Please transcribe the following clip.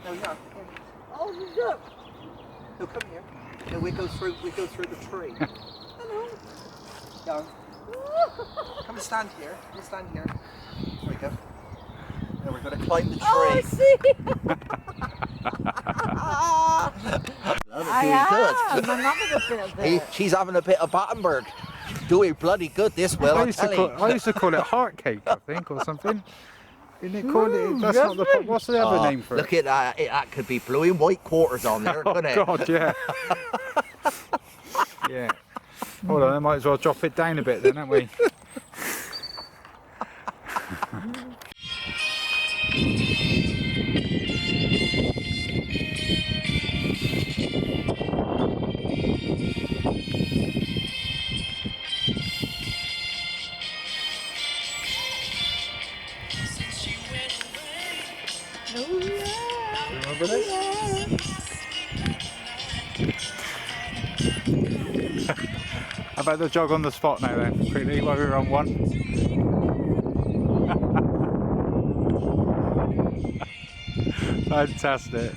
No, yeah. Oh, look. No, come here. No, we go through the tree. Hello. Young. Come and stand here. Come and stand here. There we go. Now we're going to climb the tree. Oh, I see. I am. I'm having a bit of it. She's having a bit of Battenberg. Doing bloody good this will, I used to call it heart cake, I think, or something. Isn't it called it? That's not the. What's the other name for it? Look at that. That could be blue and white quarters on there, couldn't it? Oh God, yeah. Yeah. Hold on, I might as well drop it down a bit then, haven't we? Remember this? How about the jog on the spot now then, quickly, while we're on one? Fantastic.